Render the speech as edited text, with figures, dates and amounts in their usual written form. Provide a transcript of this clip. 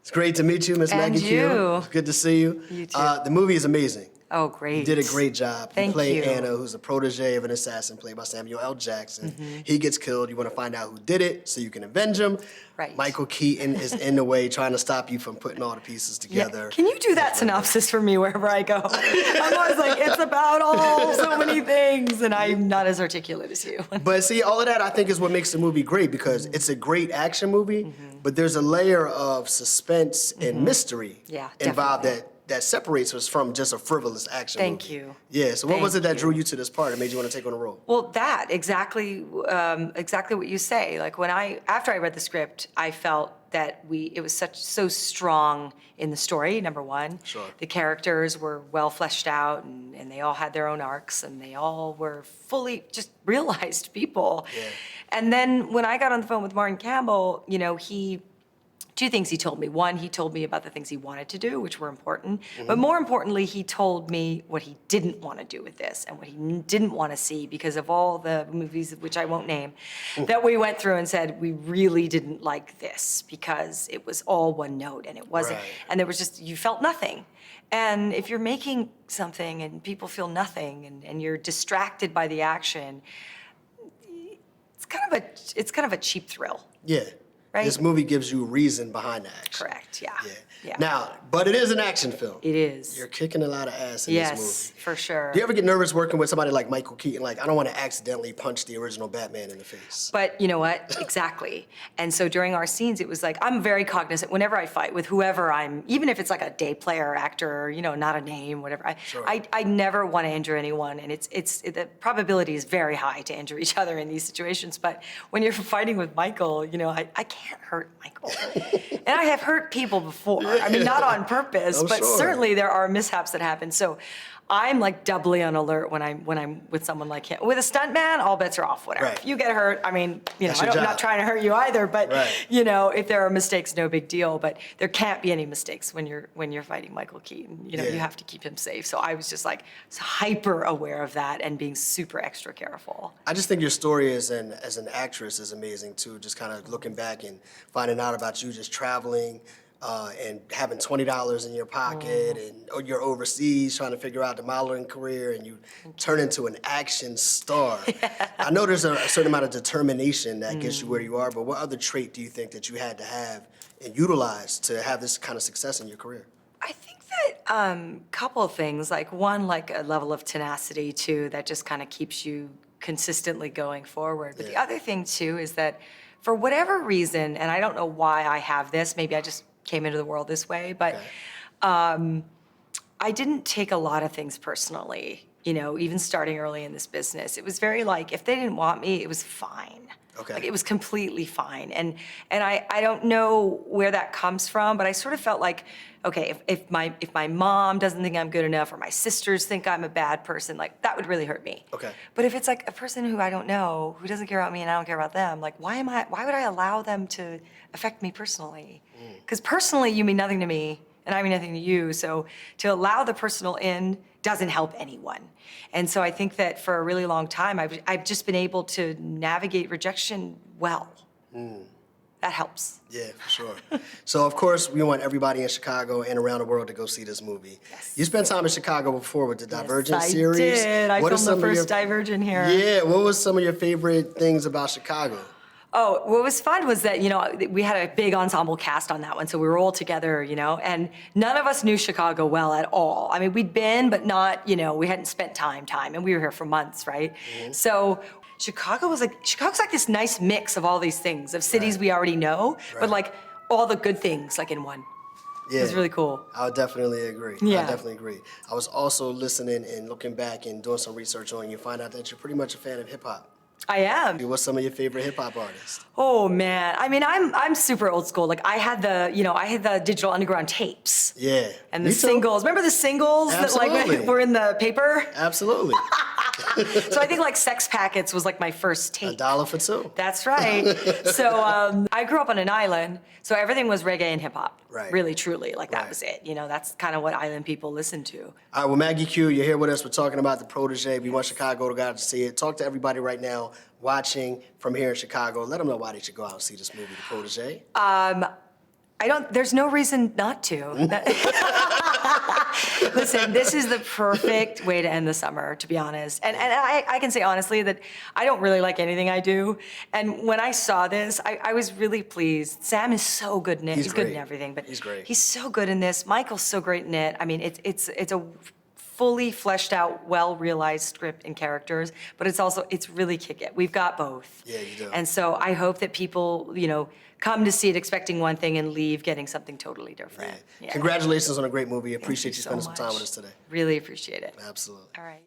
It's great to meet you, Miss Maggie Q. It's good to see you. You too. The movie is amazing. Oh, great. You did a great job. Thank you played you. Anna, who's a protege of an assassin played by Samuel L. Jackson. He gets killed. You want to find out who did it so you can avenge him. Right. Michael Keaton is in the way trying to stop you from putting all the pieces together. Yeah. Can you do that synopsis for me wherever I go? I'm always like, it's about so many things, and I'm not as articulate as you. But see, all of that I think is what makes the movie great because it's a great action movie, but there's a layer of suspense and mystery involved that separates us from just a frivolous action movie. Thank you. Yeah, so what was it that drew you to this part and made you want to take on the role? Well, that exactly what you say. Like after I read the script, I felt that it was so strong in the story. Number one, Sure. The characters were well fleshed out, and they all had their own arcs, and they all were fully just realized people. Yeah. And then when I got on the phone with Martin Campbell, two things he told me. One, he told me about the things he wanted to do, which were important. But more importantly, he told me what he didn't want to do with this and what he didn't want to see because of all the movies, which I won't name, that we went through and said, we really didn't like this because it was all one note and it wasn't. Right. And there was just, you felt nothing. And if you're making something and people feel nothing and you're distracted by the action, it's kind of a cheap thrill. Yeah. Right? This movie gives you reason behind the action. Correct, yeah. Now, but it is an action film. It is. You're kicking a lot of ass in this movie. Yes, for sure. Do you ever get nervous working with somebody like Michael Keaton? Like, I don't want to accidentally punch the original Batman in the face. But you know what? Exactly. And so during our scenes, it was like, I'm very cognizant whenever I fight with whoever even if it's like a day player, actor, not a name, whatever. I never want to injure anyone. And the probability is very high to injure each other in these situations. But when you're fighting with Michael, I can't hurt Michael. And I have hurt people before. I mean, not on purpose, but certainly there are mishaps that happen. So I'm like doubly on alert when I'm with someone like him. With a stunt man, all bets are off, whatever. Right. If you get hurt, I mean, That's I'm not trying to hurt you either, but right. If there are mistakes, no big deal. But there can't be any mistakes when you're fighting Michael Keaton. You have to keep him safe. So I was just like hyper aware of that and being super extra careful. I just think your story as an actress is amazing too. Just kind of looking back and finding out about you just traveling and having $20 in your pocket and you're overseas trying to figure out the modeling career and you turn into an action star. I know there's a certain amount of determination that gets you where you are, but what other trait do you think that you had to have and utilize to have this kind of success in your career? I think that couple of things, like one, like a level of tenacity too, that just kind of keeps you consistently going forward. But the other thing too is that for whatever reason, and I don't know why I have this, maybe I just came into the world this way, but I didn't take a lot of things personally, even starting early in this business. It was very like, if they didn't want me, it was fine. Okay. Like it was completely fine. And I don't know where that comes from, but I sort of felt like, okay, if my mom doesn't think I'm good enough or my sisters think I'm a bad person, like that would really hurt me. Okay. But if it's like a person who I don't know, who doesn't care about me and I don't care about them, like why would I allow them to affect me personally? Because personally you mean nothing to me and I mean nothing to you. So to allow the personal in doesn't help anyone. And so I think that for a really long time, I've just been able to navigate rejection well. That helps. Yeah, for sure. So, of course, we want everybody in Chicago and around the world to go see this movie. Yes. You spent time in Chicago before with the Divergent Yes, series. I did. I filmed the first your... Divergent here. Yeah, what was some of your favorite things about Chicago? Oh, what was fun was that, we had a big ensemble cast on that one, so we were all together, and none of us knew Chicago well at all. I mean, we'd been, but not, we hadn't spent time, and we were here for months, right? So Chicago's like this nice mix of all these things, of cities we already know, but like all the good things, like in one. Yeah. It was really cool. I would definitely agree. Yeah. I definitely agree. I was also listening and looking back and doing some research on you, find out that you're pretty much a fan of hip hop. I am. What's some of your favorite hip hop artists? Oh man, I mean, I'm super old school. Like I had the Digital Underground tapes. Yeah. And the singles. Remember the singles Absolutely. that were in the paper? Absolutely. So I think like Sex Packets was like my first tape. $1 for two. That's right. So I grew up on an island, so everything was reggae and hip hop. Right. Really, truly, like that Right. was it. That's kind of what island people listen to. All right, well, Maggie Q, you're here with us. We're talking about the Protégé. We want Chicago to go out to see it. Talk to everybody right now watching from here in Chicago. Let them know why they should go out and see this movie, The Protégé. There's no reason not to. Listen, this is the perfect way to end the summer, to be honest. And I can say honestly that I don't really like anything I do. And when I saw this, I was really pleased. Sam is so good in it. He's good in great. everything, but He's great. he's so good in this. Michael's so great in it. I mean, it's a fully fleshed out, well-realized script and characters, but it's really kick-it. We've got both. Yeah, you do. And so I hope that people, come to see it expecting one thing and leave getting something totally different. Yeah. Yeah. Congratulations on a great movie. Appreciate you you so spending some time much. with us today. Really appreciate it. Absolutely. All right.